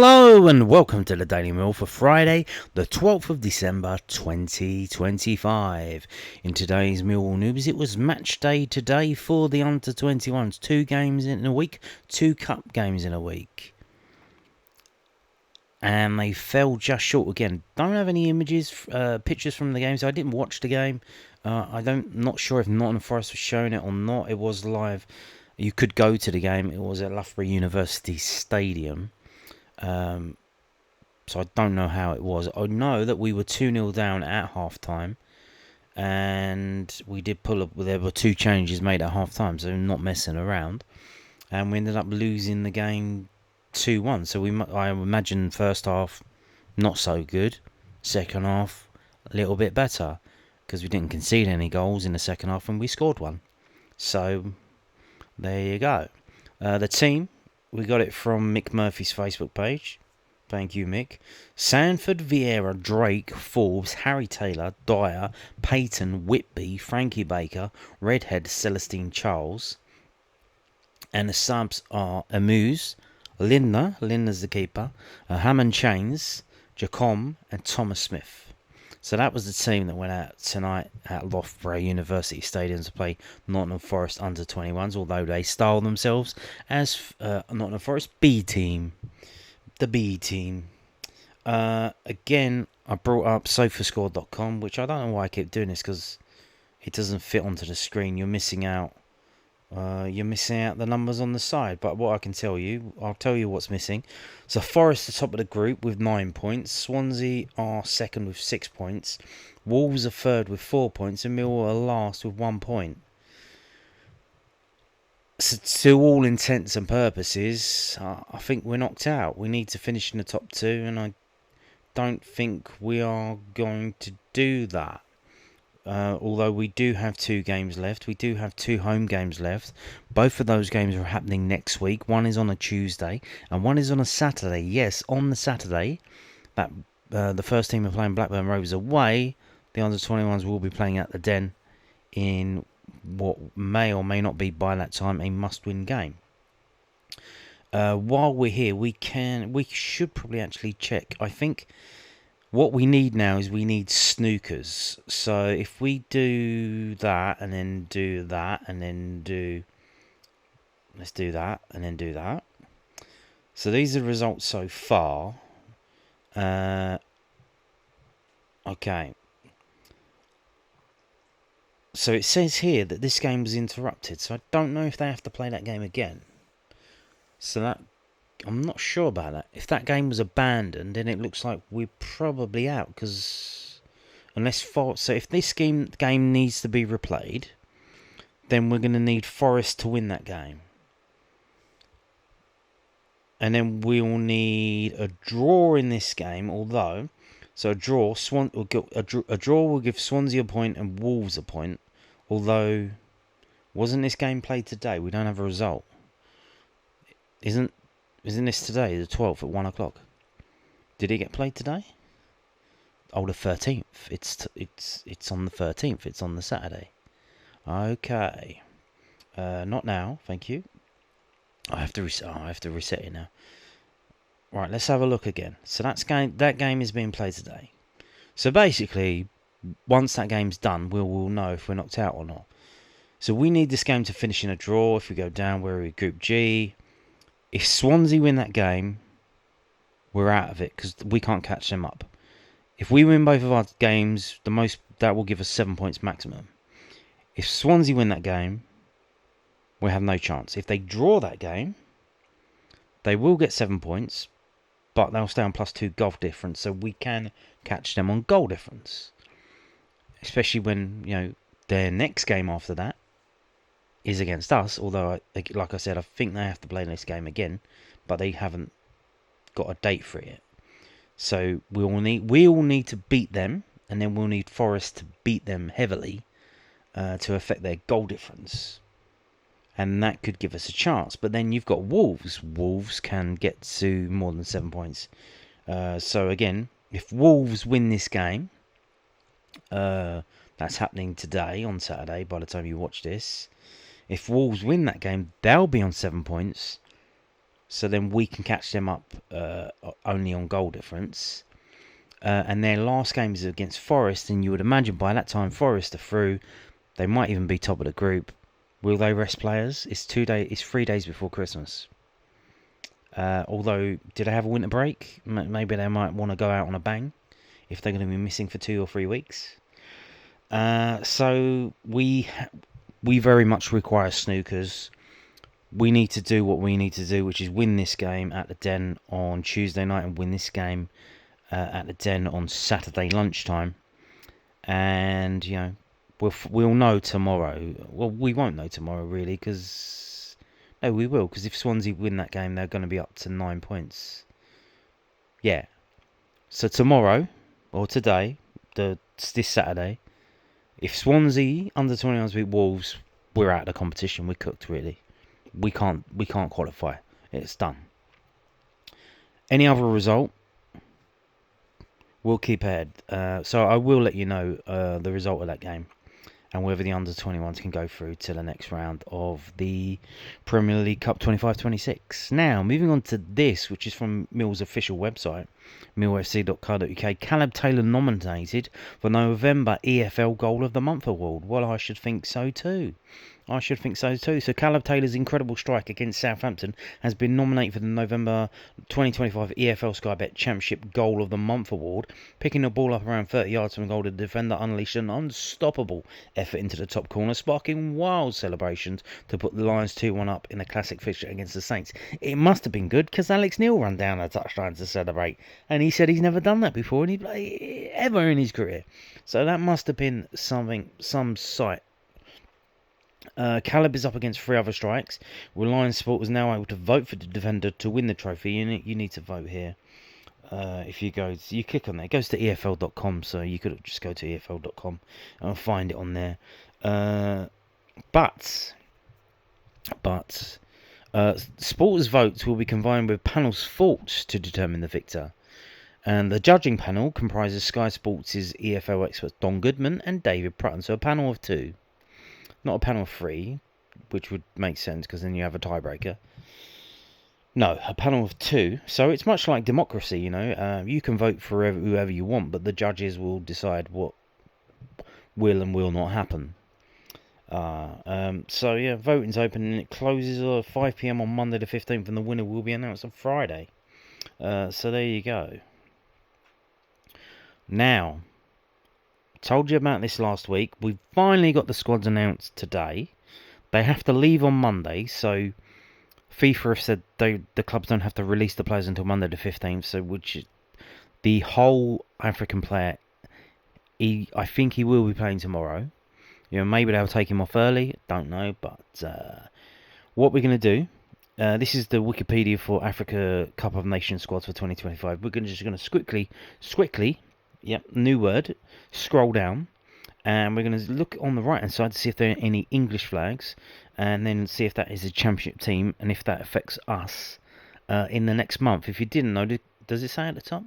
Hello and welcome to the Daily Mill for Friday, the 12th of December 2025. In today's Millwall news, it was match day today for the under-21s. 2 games in a week, 2 cup games in a week. And they fell just short again. Don't have any pictures from the game, so I didn't watch the game. Not sure if Nottingham Forest was showing it or not. It was live. You could go to the game. It was at Loughborough University Stadium. So I don't know how it was. I know that we were 2-0 down at half time, and we did pull up. There were 2 changes made at half time, so not messing around. And we ended up losing the game 2-1. So I imagine first half not so good, second half a little bit better, because we didn't concede any goals in the second half and we scored one. So there you go. The team. We got it from Mick Murphy's Facebook page. Thank you, Mick. Sanford, Vieira, Drake, Forbes, Harry Taylor, Dyer, Payton, Whitby, Frankie Baker, Redhead, Celestine Charles. And the subs are Amuse, Linda's the keeper, Hammond Chains, Jacom, and Thomas Smith. So that was the team that went out tonight at Loughborough University Stadium to play Nottingham Forest under-21s, although they style themselves as Nottingham Forest B team. The B team. Again, I brought up sofascore.com, which I don't know why I keep doing this, because it doesn't fit onto the screen. You're missing out. You're missing out the numbers on the side, but what I can tell you, I'll tell you what's missing. So Forest are top of the group with 9 points, Swansea are second with 6 points, Wolves are third with 4 points, and Millwall are last with 1 point. So to all intents and purposes, I think we're knocked out. We need to finish in the top 2, and I don't think we are going to do that. Although we do have 2 games left. We do have 2 home games left. Both of those games are happening next week. One is on a Tuesday and one is on a Saturday. Yes, on the Saturday, that the first team are playing Blackburn Rovers away. The under-21s will be playing at the Den in what may or may not be by that time a must-win game. While we're here, we should probably actually check. I think what we need now is we need snookers. So if we do that and then do that and then do... Let's do that and then do that. So these are the results so far. Okay. So it says here that this game was interrupted. So I don't know if they have to play that game again. So that... I'm not sure about that. If that game was abandoned, then it looks like we're probably out, because so if this game needs to be replayed, then we're going to need Forest to win that game, and then we'll need a draw in this game. Although, so a draw will give Swansea a point and Wolves a point. Although, wasn't this game played today? We don't have a result. Isn't this today, the 12th at 1 o'clock? Did it get played today? Oh, the 13th. It's on the 13th. It's on the Saturday. Okay. Not now. Thank you. I have to reset it now. Right. Let's have a look again. So that game is being played today. So basically, once that game's done, we'll know if we're knocked out or not. So we need this game to finish in a draw. If we go down, we're in Group G. If Swansea win that game, we're out of it, because we can't catch them up. If we win both of our games, that will give us 7 points maximum. If Swansea win that game, we have no chance. If they draw that game, they will get 7 points, but they'll stay on +2 goal difference, so we can catch them on goal difference. Especially when, their next game after that is against us, although, like I said, I think they have to play this game again, but they haven't got a date for it yet. So we'll need to beat them, and then we'll need Forest to beat them heavily to affect their goal difference, and that could give us a chance. But then you've got Wolves. Wolves can get to more than 7 points. So again, if Wolves win this game, that's happening today on Saturday by the time you watch this. If Wolves win that game, they'll be on 7 points. so then we can catch them up only on goal difference. And their last game is against Forest, and you would imagine by that time Forest are through. They might even be top of the group. Will they rest players? It's 3 days before Christmas. Although, did they have a winter break? Maybe they might want to go out on a bang if they're going to be missing for 2 or 3 weeks. So we very much require snookers. We need to do what we need to do, which is win this game at the Den on Tuesday night and win this game at the Den on Saturday lunchtime. And, we'll know tomorrow. Well, we won't know tomorrow, really, because... No, we will, because if Swansea win that game, they're going to be up to 9 points. Yeah. So tomorrow, or today, this Saturday, if Swansea under 21s beat Wolves, we're out of the competition. We're cooked, really. We can't qualify. It's done. Any other result, we'll keep ahead. So I will let you know the result of that game and whether the under 21s can go through to the next round of the Premier League Cup 25-26. Now, moving on to this, which is from Mill's official website, millfc.co.uk. Caleb Taylor nominated for November EFL Goal of the Month award. Well, I should think so too. So Caleb Taylor's incredible strike against Southampton has been nominated for the November 2025 EFL Sky Bet Championship Goal of the Month award. Picking the ball up around 30 yards from goal, the defender unleashed an unstoppable effort into the top corner, sparking wild celebrations to put the Lions 2-1 up in a classic fixture against the Saints. It must have been good because Alex Neil ran down a touchline to celebrate, and he said he's never done that before ever in his career. So that must have been some sight. Caleb is up against 3 other strikes. Lions supporters now able to vote for the defender to win the trophy. You need to vote here. If you click on there, it goes to EFL.com, so you could just go to EFL.com and find it on there. But supporters' votes will be combined with panel's thoughts to determine the victor. And the judging panel comprises Sky Sports' EFL experts Don Goodman and David Prutton, so a panel of 2. Not a panel of 3, which would make sense because then you have a tiebreaker. No, a panel of 2. So it's much like democracy, you can vote for whoever you want, but the judges will decide what will and will not happen. So yeah, voting's open and it closes at 5 PM on Monday the 15th, and the winner will be announced on Friday. So there you go. Now, told you about this last week. We've finally got the squads announced today. They have to leave on Monday, so FIFA have said the clubs don't have to release the players until Monday the 15th, so the whole African player, I think he will be playing tomorrow. Maybe they'll take him off early, don't know, but what we're going to do, this is the Wikipedia for Africa Cup of Nations squads for 2025. We're just going to squickly, yep, new word, scroll down, and we're going to look on the right hand side to see if there are any English flags, and then see if that is a championship team and if that affects us in the next month. If you didn't know, does it say at the top?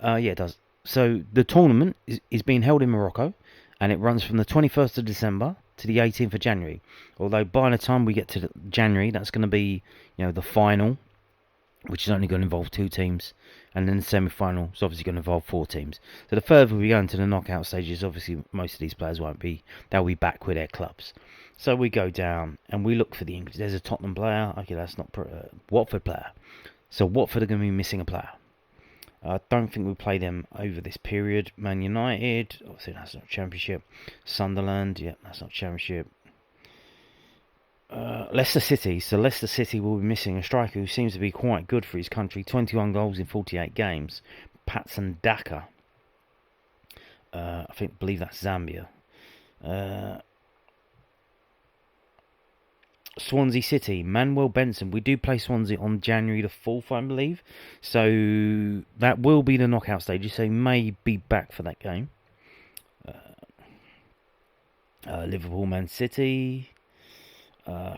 Yeah, it does. So the tournament is being held in Morocco, and it runs from the 21st of December to the 18th of January. Although by the time we get to January, that's going to be the final, which is only going to involve 2 teams, and then the semi-final is obviously going to involve 4 teams. So the further we go into the knockout stages, obviously most of these players they'll be back with their clubs. So we go down and we look for the English. There's a Tottenham player. Okay, that's not Watford player. So Watford are going to be missing a player. I don't think we play them over this period. Man United, obviously that's not Championship. Sunderland, yeah, that's not Championship. Leicester City. So Leicester City will be missing a striker who seems to be quite good for his country. 21 goals in 48 games. Patson Daka. I believe that's Zambia. Swansea City, Manuel Benson. We do play Swansea on January the 4th, I believe. So that will be the knockout stage. So he may be back for that game. Liverpool, Man City.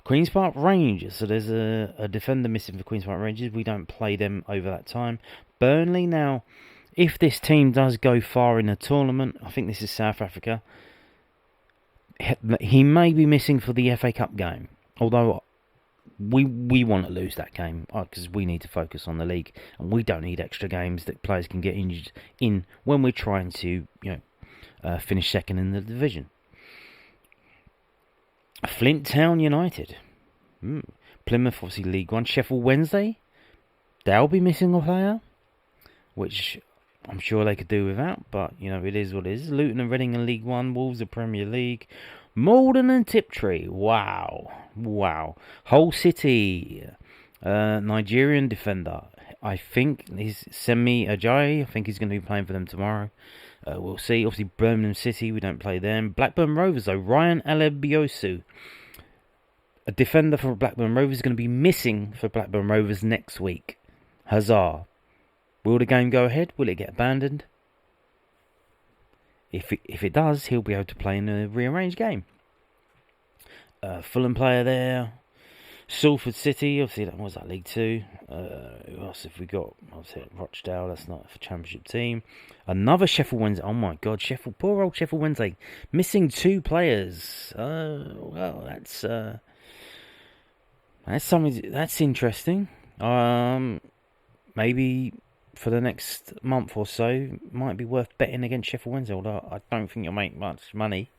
Queen's Park Rangers. So there's a defender missing for Queen's Park Rangers. We don't play them over that time. Burnley. Now, if this team does go far in the tournament, I think this is South Africa, he may be missing for the FA Cup game. Although we want to lose that game because we need to focus on the league, and we don't need extra games that players can get injured in when we're trying to finish second in the division. Flint Town United, Plymouth obviously League One. Sheffield Wednesday, they'll be missing a player, which I'm sure they could do without, but it is what it is. Luton and Reading in League One, Wolves in Premier League, Malden and Tiptree. Wow. Hull City, Nigerian defender. I think he's Semi Ajayi. I think he's going to be playing for them tomorrow. We'll see. Obviously, Birmingham City, we don't play them. Blackburn Rovers, though. Ryan Alebiosu, a defender for Blackburn Rovers, is going to be missing for Blackburn Rovers next week. Huzzah. Will the game go ahead? Will it get abandoned? If it does, he'll be able to play in a rearranged game. Fulham player there. Salford City, obviously that was League 2. Who else have we got? Obviously Rochdale, that's not a championship team. Another Sheffield Wednesday. Oh my God, poor old Sheffield Wednesday, missing 2 players. Well, that's something that's interesting. Maybe for the next month or so, might be worth betting against Sheffield Wednesday. Although I don't think you'll make much money.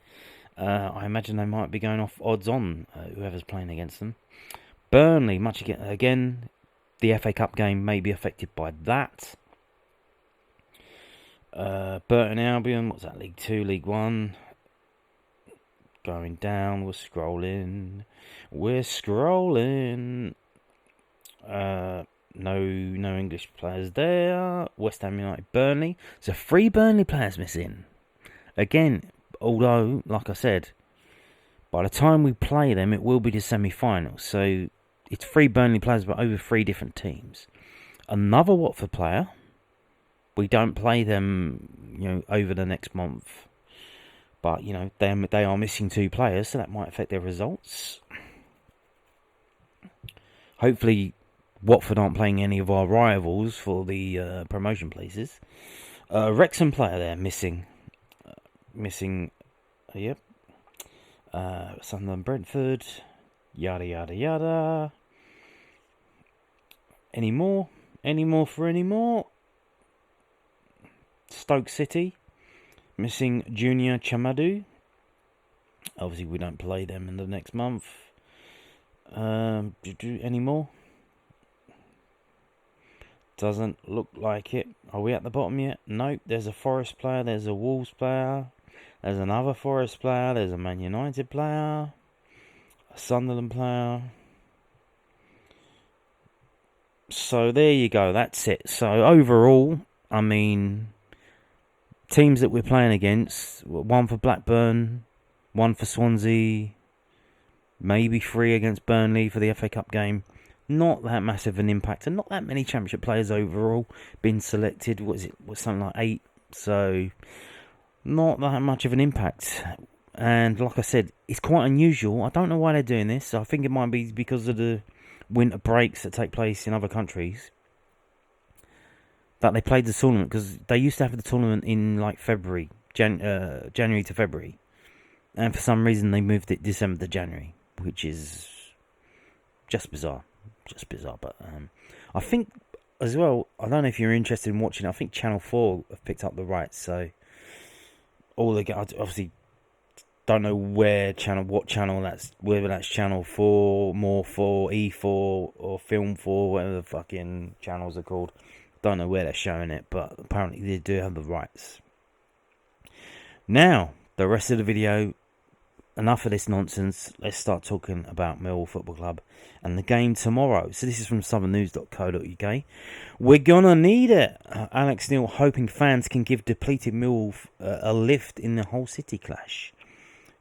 I imagine they might be going off odds on whoever's playing against them. Burnley, much again, the FA Cup game may be affected by that. Burton Albion, what's that? League 2, League 1. Going down, we're scrolling. No English players there. West Ham United, Burnley. So 3 Burnley players missing. Again, although, like I said, by the time we play them, it will be the semi-finals. So it's 3 Burnley players, but over 3 different teams. Another Watford player. We don't play them, over the next month. But, they are missing 2 players, so that might affect their results. Hopefully, Watford aren't playing any of our rivals for the promotion places. Wrexham player there, missing. Yep. Sunderland, Brentford, yada yada yada. Any more for any more? Stoke City, missing Junior Chamadu. Obviously, we don't play them in the next month. Any more? Doesn't look like it. Are we at the bottom yet? Nope. There's a Forest player. There's a Wolves player. There's another Forest player. There's a Man United player. A Sunderland player. So there you go. That's it. So overall, I mean, teams that we're playing against, 1 for Blackburn, 1 for Swansea, maybe 3 against Burnley for the FA Cup game. Not that massive an impact, and not that many championship players overall been selected. Was something like 8? So not that much of an impact. And like I said, it's quite unusual. I don't know why they're doing this. I think it might be because of the winter breaks that take place in other countries, that they played the tournament, because they used to have the tournament in like February, January to February, and for some reason they moved it December to January, which is just bizarre. But I think as well, I don't know if you're interested in watching it, I think Channel 4 have picked up the rights, so all the obviously don't know what channel that's, whether that's Channel 4, More 4, E4, or Film 4, whatever the fucking channels are called. Don't know where they're showing it, but apparently they do have the rights. Now, the rest of the video, enough of this nonsense. Let's start talking about Millwall Football Club and the game tomorrow. So this is from southernnews.co.uk. We're gonna need it. Alex Neil hoping fans can give depleted Millwall a lift in the Hull City clash.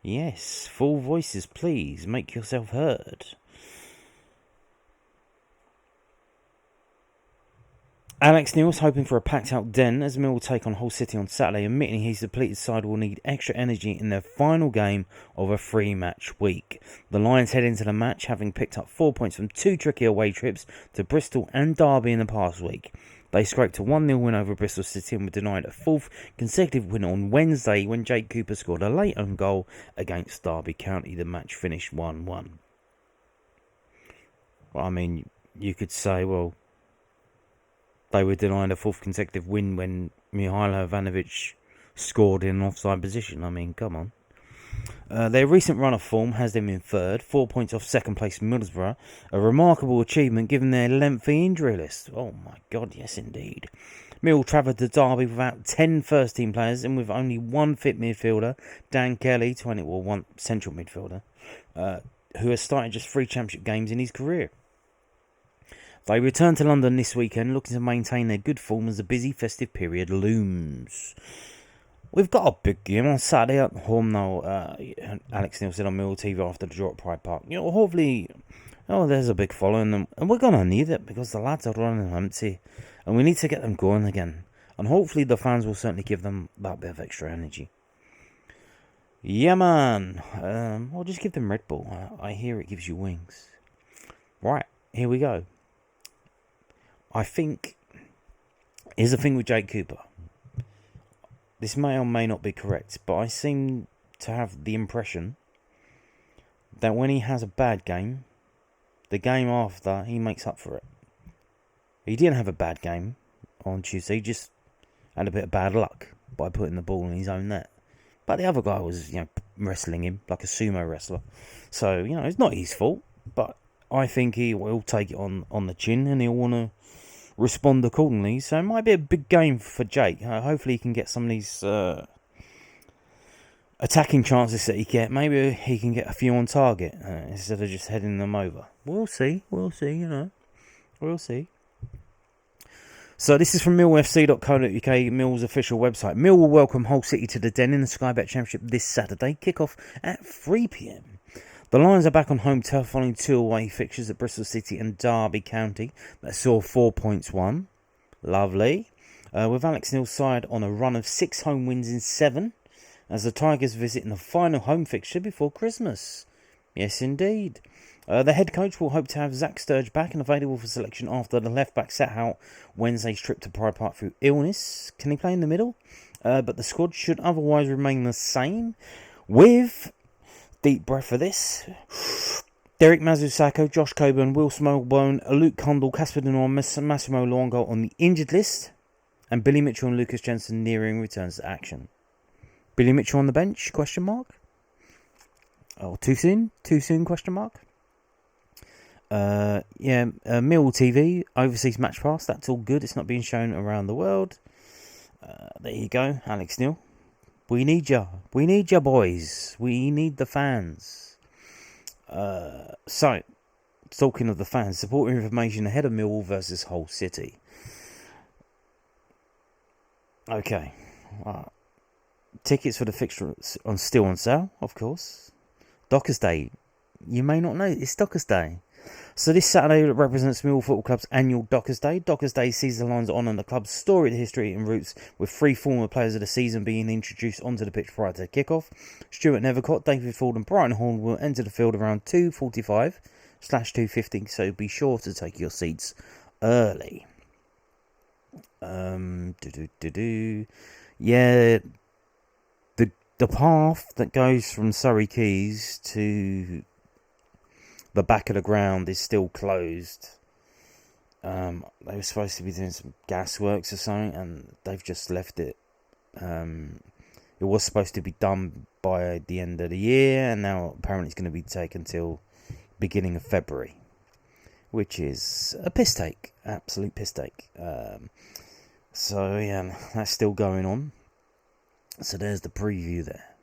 Yes, full voices, please. Make yourself heard. Alex Neil's hoping for a packed-out den as Millwall take on Hull City on Saturday, admitting his depleted side will need extra energy in their final game of a 3-match week. The Lions head into the match having picked up 4 points from 2 tricky away trips to Bristol and Derby in the past week. They scraped a 1-0 win over Bristol City and were denied a 4th consecutive win on Wednesday when Jake Cooper scored a late own goal against Derby County. The match finished 1-1. Well, I mean, you could say, well, they were denied a fourth consecutive win when Mihailo Ivanovic scored in an offside position. I mean, come on. Their recent run of form has them in third, 4 points off second place Middlesbrough. A remarkable achievement given their lengthy injury list. Oh my God, yes indeed. Mill travelled to Derby without 10 first-team players and with only one fit midfielder, Dan Kelly, one central midfielder, who has started just 3 championship games in his career. They return to London this weekend, looking to maintain their good form as the busy festive period looms. We've got a big game on Saturday at home now. Alex Neil said on Millwall TV after the draw at Pride Park. Hopefully, there's a big following, and we're going to need it because the lads are running empty, and we need to get them going again. And hopefully the fans will certainly give them that bit of extra energy. Yeah, man. I'll just give them Red Bull. I hear it gives you wings. Right, here we go. I think, here's the thing with Jake Cooper. This may or may not be correct, but I seem to have the impression that when he has a bad game, the game after, he makes up for it. He didn't have a bad game on Tuesday, he just had a bit of bad luck by putting the ball in his own net. But the other guy was, wrestling him like a sumo wrestler. So, it's not his fault, but I think he will take it on the chin and he'll want to respond accordingly. So it might be a big game for Jake. Hopefully he can get some of these attacking chances that he get. Maybe he can get a few on target instead of just heading them over. We'll see. We'll see. So this is from millfc.co.uk, Mill's official website. Mill will welcome Hull City to the Den in the Sky Bet Championship this Saturday. Kick-off at 3 p.m. The Lions are back on home turf following 2 away fixtures at Bristol City and Derby County that saw 4 points won. Lovely. With Alex Neil's side on a run of 6 home wins in 7 as the Tigers visit in the final home fixture before Christmas. Yes, indeed. The head coach will hope to have Zach Sturge back and available for selection after the left-back set out Wednesday's trip to Pride Park through illness. Can he play in the middle? But the squad should otherwise remain the same with... Deep breath for this. Derek Mazusako, Josh Coburn, Will Smallbone, Luke Condell, Casper Denoir, Massimo Luongo on the injured list. And Billy Mitchell and Lucas Jensen nearing returns to action. Billy Mitchell on the bench? Question mark. Oh, too soon? Too soon? Question mark. Millwall TV, overseas match pass. That's all good. It's not being shown around the world. There you go, Alex Neil. We need ya. We need ya, boys. We need the fans. So, talking of the fans, support information ahead of Millwall versus Hull City. Okay. Tickets for the fixture are still on sale, of course. Dockers Day. You may not know, it's Dockers Day. So this Saturday represents Millwall Football Club's annual Dockers Day. Dockers Day sees the Lions honour the club's storied history and roots, with 3 former players of the season being introduced onto the pitch prior to kick-off. Stuart Nethercott, David Ford and Brighton Horn will enter the field around 2:45/2:50, so be sure to take your seats early. Yeah, the path that goes from Surrey Quays to the back of the ground is still closed. They were supposed to be doing some gas works or something, and they've just left it. It was supposed to be done by the end of the year, and now apparently it's going to be taken till beginning of February, which is a piss take, absolute piss take. So yeah, that's still going on. So there's the preview there.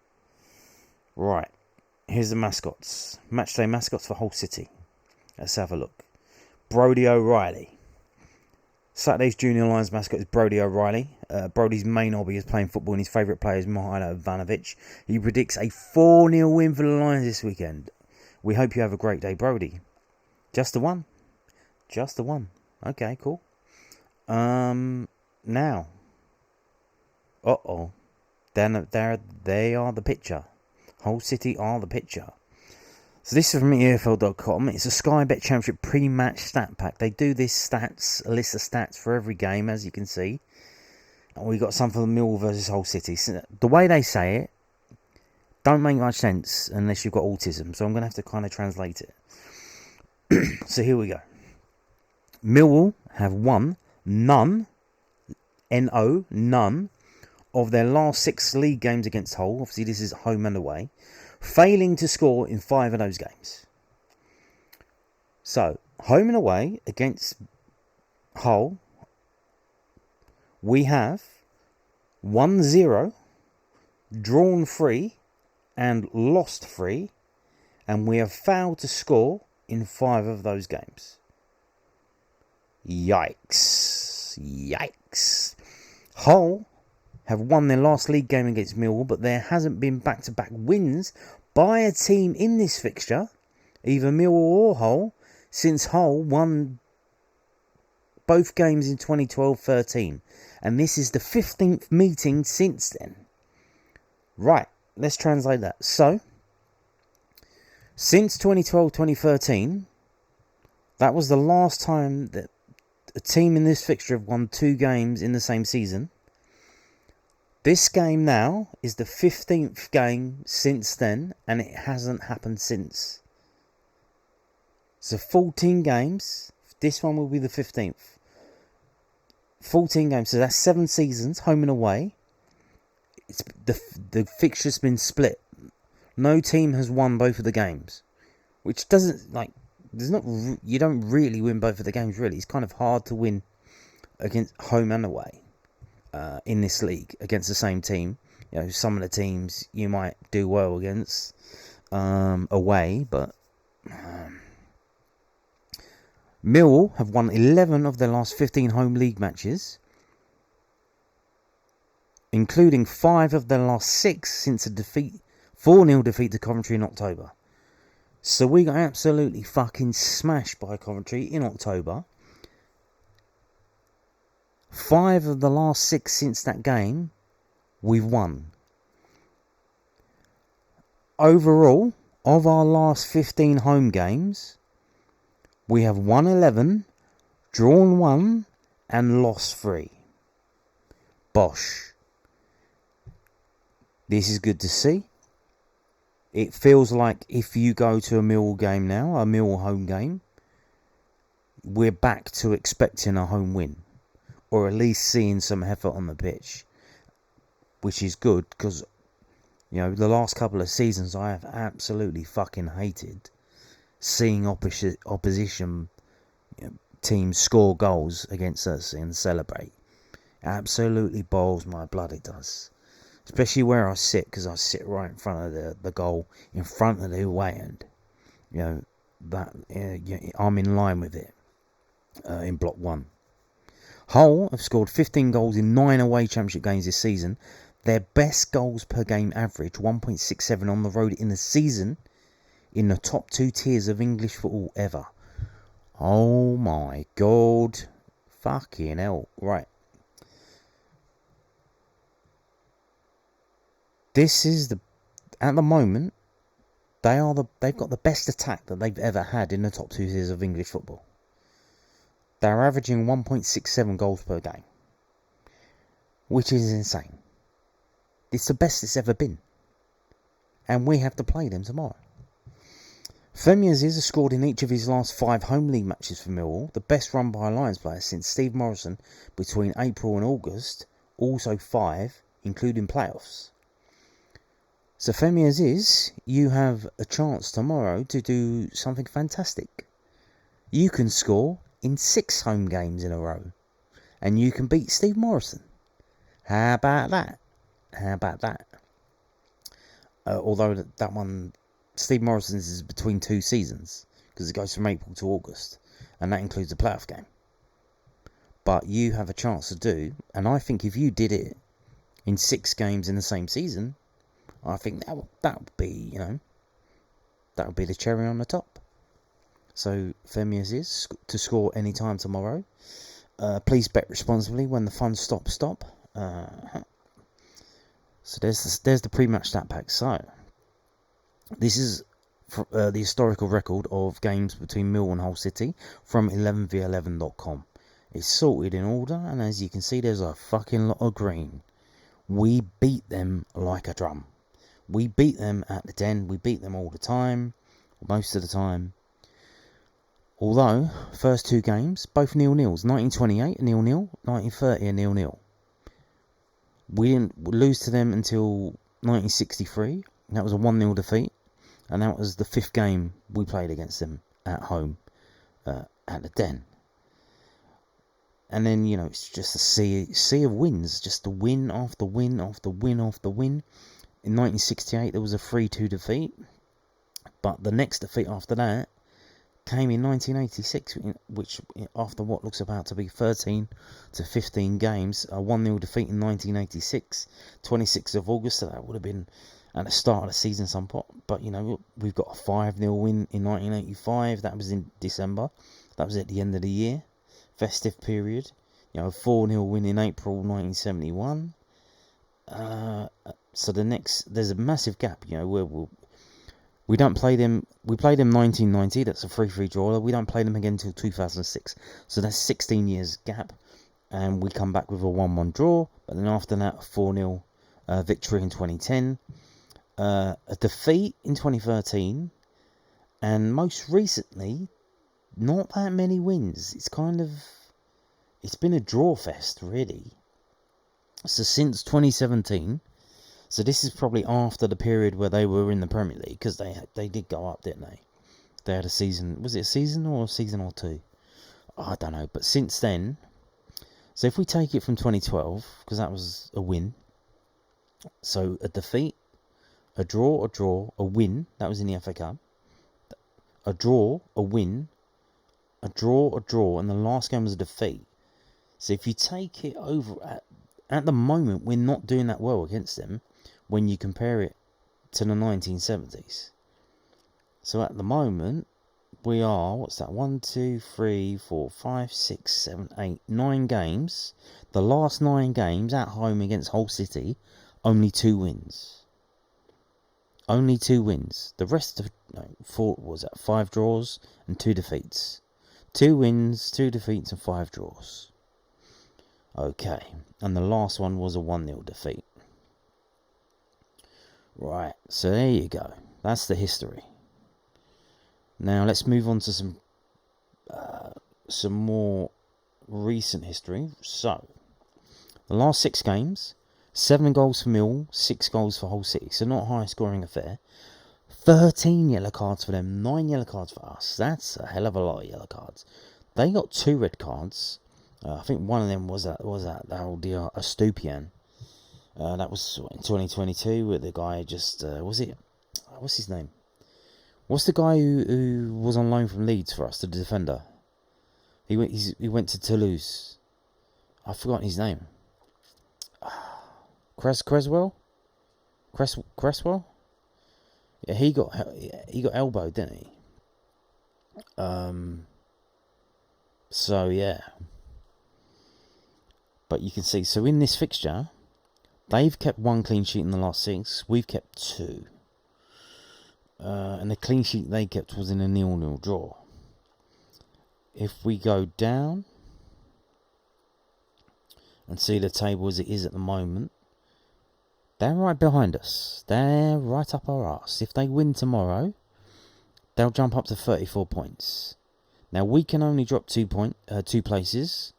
Right. Here's the mascots. Matchday mascots for Hull City. Let's have a look. Brodie O'Reilly. Saturday's Junior Lions mascot is Brodie O'Reilly. Brodie's main hobby is playing football and his favourite player is Mihailo Ivanovic. He predicts a 4-0 win for the Lions this weekend. We hope you have a great day, Brodie. Just the one? Just the one. Okay, cool. Now. Uh-oh. There they are the picture. Hull City are the picture. So this is from EFL.com. It's a Sky Bet Championship pre-match stat pack. They do this a list of stats for every game, as you can see. And we got some for the Millwall versus Hull City. So the way they say it don't make much sense unless you've got autism. So I'm going to have to kind of translate it. So here we go. Millwall have won none, N-O, none, of their last 6 league games against Hull. Obviously, this is home and away. Failing to score in 5 of those games. So, home and away against Hull, we have 1-0, drawn 3, and lost 3. And we have failed to score in 5 of those games. Yikes. Hull have won their last league game against Millwall, but there hasn't been back-to-back wins by a team in this fixture, either Millwall or Hull, since Hull won both games in 2012-13. And this is the 15th meeting since then. Right, let's translate that. So, since 2012-2013, that was the last time that a team in this fixture have won 2 games in the same season. This game now is the 15th game since then, and it hasn't happened since. So 14 games. This one will be the 15th. 14 games. So that's 7 seasons, home and away. It's the fixture's been split. No team has won both of the games, which doesn't you don't really win both of the games. Really, it's kind of hard to win against home and away in this league against the same team. You know, some of the teams you might do well against away, but Millwall have won 11 of their last 15 home league matches, including 5 of their last 6 since a 4-0 defeat to Coventry in October. So we got absolutely fucking smashed by Coventry in October. 5 of the last 6 since that game, we've won. Overall, of our last 15 home games, we have won 11, drawn 1, and lost 3. Bosh. This is good to see. It feels like if you go to a Millwall game now, a Millwall home game, we're back to expecting a home win. Or at least seeing some effort on the pitch. Which is good, because, you know, the last couple of seasons I have absolutely fucking hated seeing opposition teams score goals against us and celebrate. It absolutely boils my blood, it does. Especially where I sit, because I sit right in front of the goal, in front of the away end. You know, I'm in line with it in Block 1. Hull have scored 15 goals in 9 away championship games this season. Their best goals per game average, 1.67 on the road in the season, in the top 2 tiers of English football ever. Oh my God. Fucking hell. Right. This is at the moment, they've got the best attack that they've ever had in the top 2 tiers of English football. They're averaging 1.67 goals per game, which is insane. It's the best it's ever been, and we have to play them tomorrow. Femi Aziz has scored in each of his last 5 home league matches for Millwall, the best run by a Lions player since Steve Morrison between April and August, also 5, including playoffs. So Femi Aziz, you have a chance tomorrow to do something fantastic. You can score in 6 home games in a row, and you can beat Steve Morrison. How about that? Although that one, Steve Morrison's is between 2 seasons, because it goes from April to August, and that includes a playoff game. But you have a chance to do, and I think if you did it in 6 games in the same season, I think that would be, that would be the cherry on the top. So Femi Aziz to score any time tomorrow. Please bet responsibly. When the funds stop. So there's the pre-match stat pack. So this is the historical record of games between Millwall and Hull City from 11v11.com. It's sorted in order, and as you can see, there's a fucking lot of green. We beat them like a drum. We beat them at the Den. We beat them all the time, most of the time. Although, first 2 games, both 0-0s. 1928, 0-0. 1930, 0-0. We didn't lose to them until 1963. That was a 1-0 defeat. And that was the 5th game we played against them at home, at the Den. And then, it's just a sea of wins. Just a win after win after win after win. In 1968, there was a 3-2 defeat. But the next defeat after that came in 1986, which, after what looks about to be 13 to 15 games, a 1-0 defeat in 1986, 26th of August, so that would have been at the start of the season somewhat. But, we've got a 5-0 win in 1985, that was in December, that was at the end of the year, festive period. A 4-0 win in April 1971. So there's a massive gap, where we don't play them. We played them 1990. That's a 3-3 draw. We don't play them again until 2006. So that's 16 years gap, and we come back with a 1-1 draw. But then after that, a 4-0 victory in 2010, a defeat in 2013, and most recently, not that many wins. It's been a draw fest, really. So since 2017. So this is probably after the period where they were in the Premier League, because they did go up, didn't they? They had a season. Was it a season or 2? I don't know. But since then, so if we take it from 2012, because that was a win. So a defeat, a draw, a win. That was in the FA Cup. A draw, a win, a draw, and the last game was a defeat. So if you take it over at the moment, we're not doing that well against them when you compare it to the 1970s. So at the moment, we are, 1, 2, 3, 4, 5, 6, 7, 8, 9 games. The last 9 games at home against Hull City, only 2 wins. Only 2 wins. The rest of 5 draws and 2 defeats. 2 wins, 2 defeats, and 5 draws. Okay, and the last one was a 1-0 defeat. Right, so there you go. That's the history. Now let's move on to some more recent history. So, the last 6 games, 7 goals for Mill, 6 goals for Hull City. So not a high scoring affair. 13 yellow cards for them, 9 yellow cards for us. That's a hell of a lot of yellow cards. They got 2 red cards. I think one of them was that old Estupian. That was in 2022 with the guy just what's his name? What's the guy who was on loan from Leeds for us, the defender? He went to Toulouse. I've forgotten his name. Cresswell. Yeah, he got elbowed, didn't he? So yeah. But you can see, so in this fixture, they've kept 1 clean sheet in the last 6. We've kept 2. And the clean sheet they kept was in a 0-0 draw. If we go down and see the table as it is at the moment, they're right behind us. They're right up our arse. If they win tomorrow, they'll jump up to 34 points. Now, we can only drop 2 places.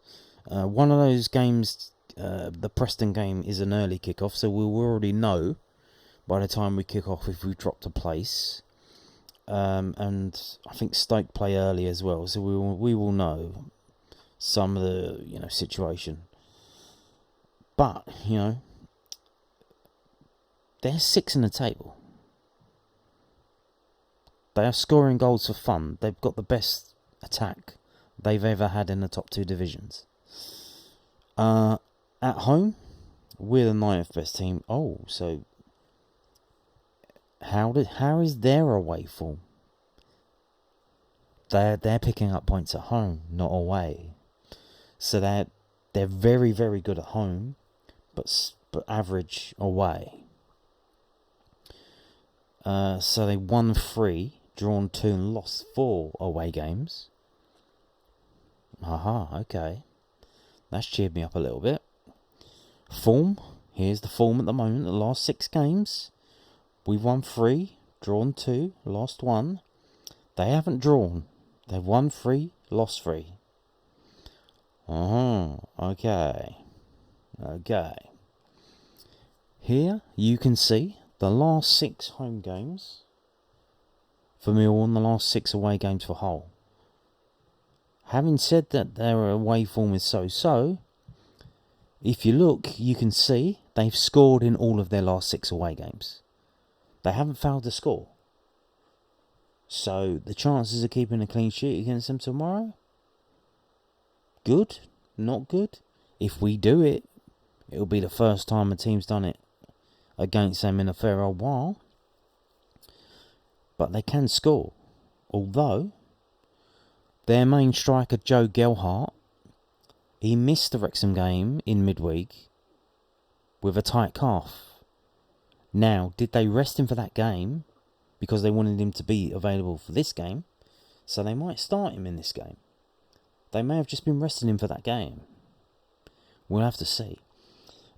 One of those games, the Preston game, is an early kick-off, so we'll already know by the time we kick off if we've dropped a place. And I think Stoke play early as well, so we will know some of the situation. But they're 6th in the table. They are scoring goals for fun. They've got the best attack they've ever had in the top 2 divisions. At home, we're the 9th best team. Oh, so how is their away form? They're picking up points at home, not away. So they're very, very good at home, but average away. So they won 3, drawn 2, and lost 4 away games. Okay. That's cheered me up a little bit. Form. Here's the form at the moment. The last 6 games, we've won 3, drawn 2, lost 1. They haven't drawn. They've won 3, lost 3. Okay. Here you can see the last 6 home games for Millwall and the last 6 away games for Hull. Having said that their away form is so-so, if you look, you can see they've scored in all of their last 6 away games. They haven't failed to score. So the chances of keeping a clean sheet against them tomorrow? Good? Not good? If we do it, it'll be the first time a team's done it against them in a fair old while. But they can score. Although, their main striker, Joe Gelhardt, he missed the Wrexham game in midweek with a tight calf. Now, did they rest him for that game because they wanted him to be available for this game? So they might start him in this game. They may have just been resting him for that game. We'll have to see.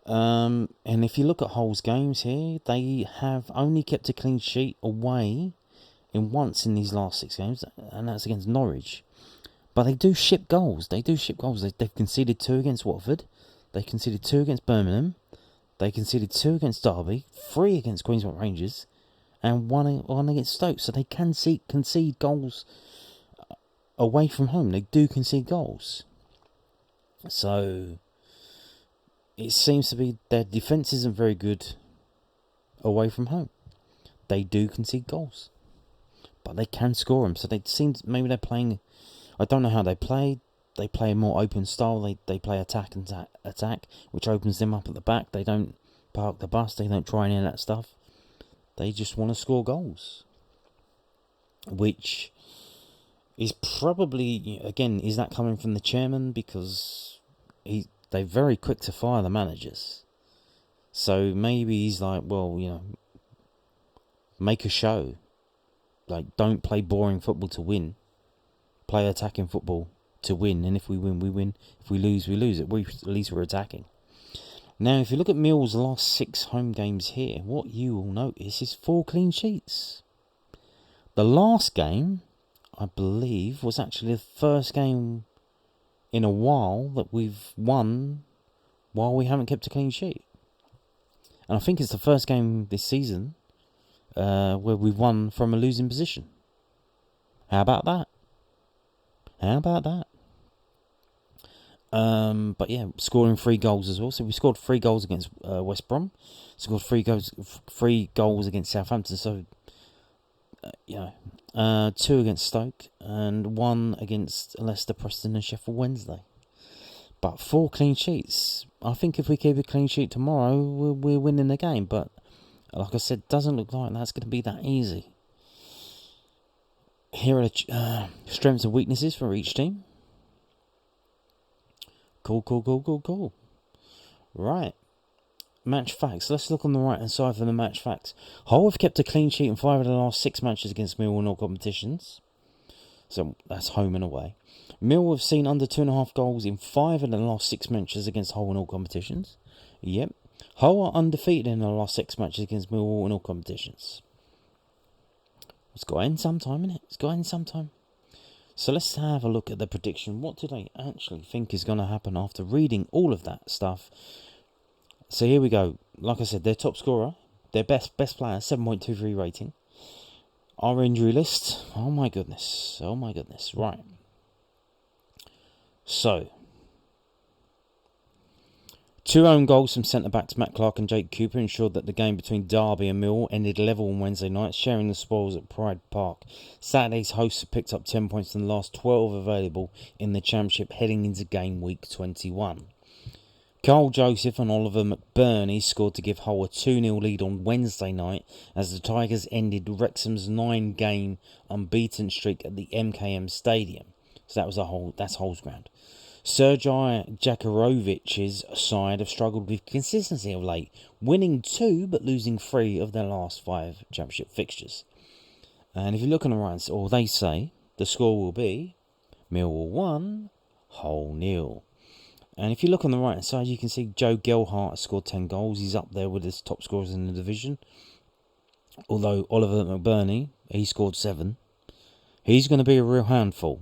And if you look at Hull's games here, they have only kept a clean sheet away once in these last 6 games, and that's against Norwich. But they do ship goals. They've conceded 2 against Watford. They conceded 2 against Birmingham. They conceded 2 against Derby, 3 against Queen's Park Rangers, and 1 against Stoke. So they can concede goals away from home. They do concede goals. So it seems to be their defence isn't very good away from home. They do concede goals, but they can score them. So they seem maybe they're playing. I don't know how they play. They play a more open style. They play attack, which opens them up at the back. They don't park the bus. They don't try any of that stuff. They just want to score goals, which is probably, again, is that coming from the chairman? Because they're very quick to fire the managers. So maybe he's like, well, make a show. Like, don't play boring football to win. Play attacking football to win. And if we win, we win. If we lose, we lose. At least we're attacking. Now, if you look at Mill's last 6 home games here, what you will notice is 4 clean sheets. The last game, I believe, was actually the first game in a while that we've won while we haven't kept a clean sheet. And I think it's the first game this season where we've won from a losing position. How about that? But yeah, scoring 3 goals as well. So we scored 3 goals against West Brom. Scored 3 goals against Southampton. So 2 against Stoke and 1 against Leicester, Preston and Sheffield Wednesday. But 4 clean sheets. I think if we keep a clean sheet tomorrow, we're winning the game. But like I said, doesn't look like that's going to be that easy. Here are the strengths and weaknesses for each team. Cool. Right. Match facts. Let's look on the right hand side for the match facts. Hull have kept a clean sheet in 5 of the last 6 matches against Millwall in all competitions. So that's home and away. Millwall have seen under 2.5 goals in 5 of the last 6 matches against Hull in all competitions. Yep. Hull are undefeated in the last 6 matches against Millwall in all competitions. It's got to end sometime, innit? It's got to end sometime. So let's have a look at the prediction. What do they actually think is going to happen after reading all of that stuff? So here we go. Like I said, their top scorer, their best player, 7.23 rating. Our injury list. Oh my goodness. Right. So 2 own goals from centre-backs Matt Clark and Jake Cooper ensured that the game between Derby and Millwall ended level on Wednesday night, sharing the spoils at Pride Park. Saturday's hosts have picked up 10 points in the last 12 available in the Championship heading into game week 21. Carl Joseph and Oliver McBurney scored to give Hull a 2-0 lead on Wednesday night as the Tigers ended Wrexham's 9-game unbeaten streak at the MKM Stadium. So that's Hull's ground. Sergei Jakirovic's side have struggled with consistency of late, winning 2 but losing 3 of their last 5 Championship fixtures. And if you look on the right, or they say, the score will be Millwall 1, Hull 0. And if you look on the right hand side, you can see Joe Gelhardt has scored 10 goals. He's up there with his top scorers in the division. Although Oliver McBurney, he scored 7. He's going to be a real handful.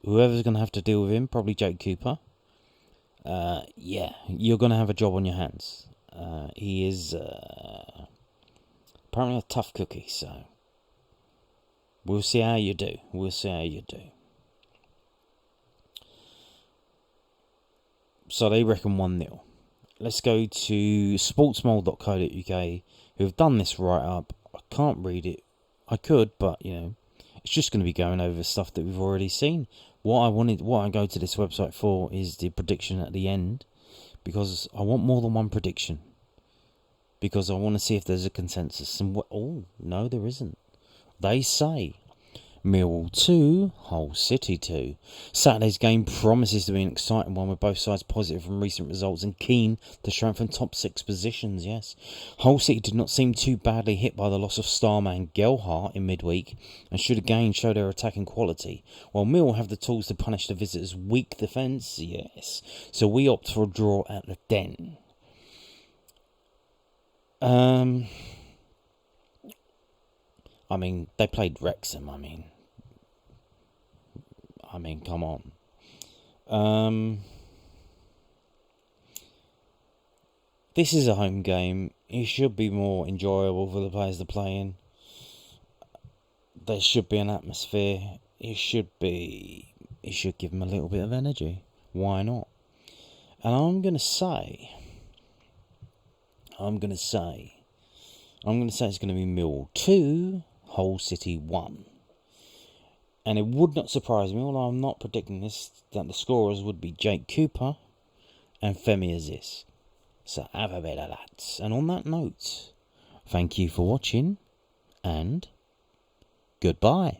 Whoever's going to have to deal with him, probably Jake Cooper. Yeah, you're going to have a job on your hands. He is apparently a tough cookie, so we'll see how you do. So they reckon 1-0. Let's go to sportsmole.co.uk, who have done this write-up. I can't read it. I could, but, it's just going to be going over stuff that we've already seen. What I go to this website for is the prediction at the end, because I want more than one prediction. Because I want to see if there's a consensus. And no, there isn't. They say Millwall 2, Hull City 2. Saturday's game promises to be an exciting one, with both sides positive from recent results and keen to strengthen top 6 positions, yes. Hull City did not seem too badly hit by the loss of starman Gelhardt in midweek and should again show their attacking quality, while Millwall have the tools to punish the visitors' weak defence, yes. So we opt for a draw at the Den. I mean, they played Wrexham, I mean, come on. This is a home game. It should be more enjoyable for the players to play in. There should be an atmosphere. It should give them a little bit of energy. Why not? And I'm going to say it's going to be Millwall 2, Hull City 1. And it would not surprise me, although I'm not predicting this, that the scorers would be Jake Cooper and Femi Aziz. So have a bit of that. And on that note, thank you for watching, and goodbye.